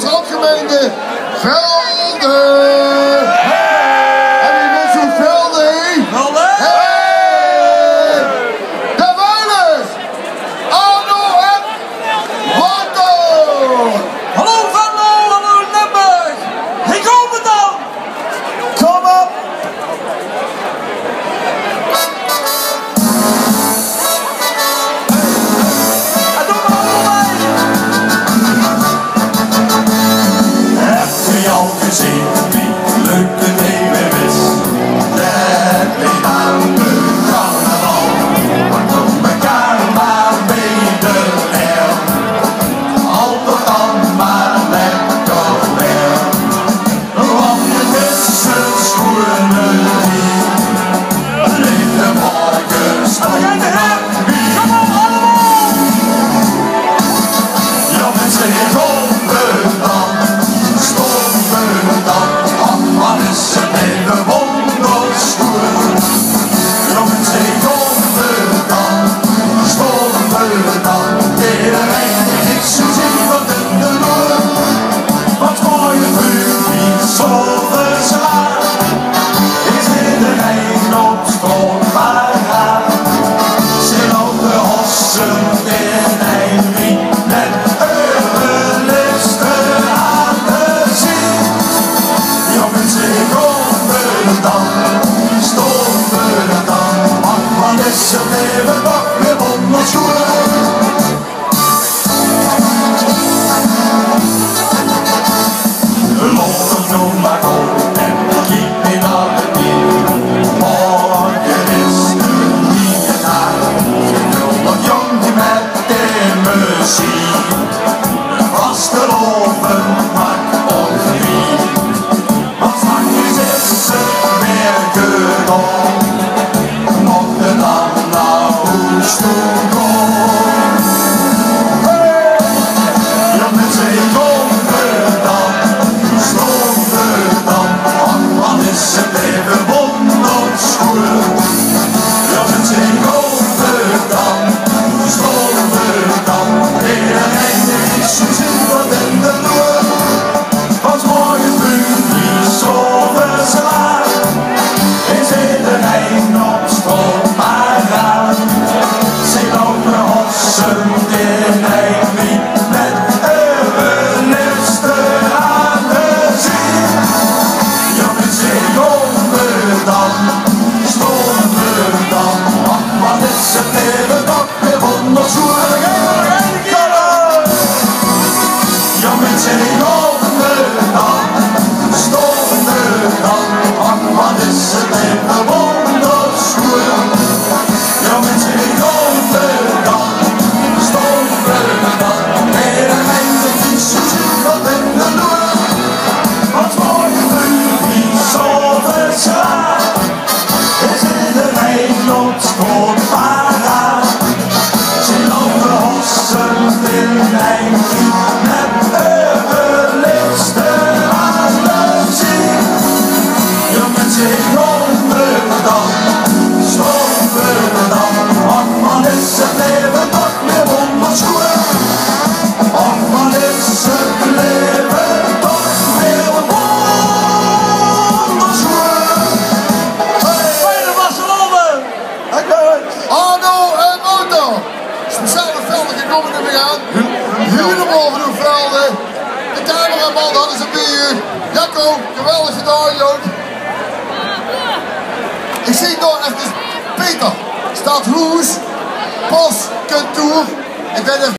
als randgemeente Velde. En wie weet hoe Velde? Velde! Hey! De Wuilers! Arno en Marco! Hallo Venlo, hallo Limburg! Ik hoop het dan! Kom op! En doe maar allemaal mee! Heb je al gezien wie leuk het leven is? Het ligt aan de carnaval. Maar tot elkaar maar wederom. Altijd dan maar lekker weer. Want het is een schoene die ligt de morgen stond naar wie. Kom op allemaal! Ja mensen, hier komen dan. Ach, wat is het leven wonderschoon. Jongens, ik kom dan, stonden dan. Iedereen die ik zo zie wat in de noord. Wat mooie vuur, die zonder zwaar. Is iedereen op stroom maar aan. Ze lopen hossen in een riet met eurelisten aan de zee. Jongens, ik kom dan, stonden dan. Ach, wat is het leven toch weer wonderschoon. Loop nog maar op en kijk niet naar de wind. Morgen is de nieuwe dag. Nog jong met de muziek. Vasteloven maakt ongewiet. Want straks is het weer gedaan. Mocht het dan naar huis toe gaan. Ja, mensen, ik kom dan, stonden dan. Ach, wat is het leven wonderschoon. Ja, mensen, ik kom dan, stonden dan. Iedereen die zo ziet wat in de noord. Als morgen vuur die zonder zwaar. Is iedereen op stroom maar aan. Ze lopen hossen in een riet met eurelisten aan de zee. Ja, mensen, ik komen dan, stonden dan. Ach, wat is het leven toch weer wonderschoon. Ja, mensen, ik komen dan, stonden dan. Ach, wat is het leven wonderschoon. Ja, mensen, ik komen dan, stonden dan. Iedereen die zo ziet wat in de noord. Wat morgen vuur die zonder zwaar. Is iedereen op schoot maar aan. Ze lopen hossen in een giet met eurelisten aan de zee. Ja, mensen, ik komen dan, stonden dan. Ach, wat is het leven toch weer wonderschoon. Ach, wat is het leven toch weer wonderschoon. Fijne Barcelona! Arno en Marco! Speciale velden gekomen er weer aan. Helemaal van de velden. De cameraman hadden ze bier. Jacco, geweldig gedaan, Joop. Ik zie nog even Peter. Staat Hoes, Pas, Kantoor. Ik ben even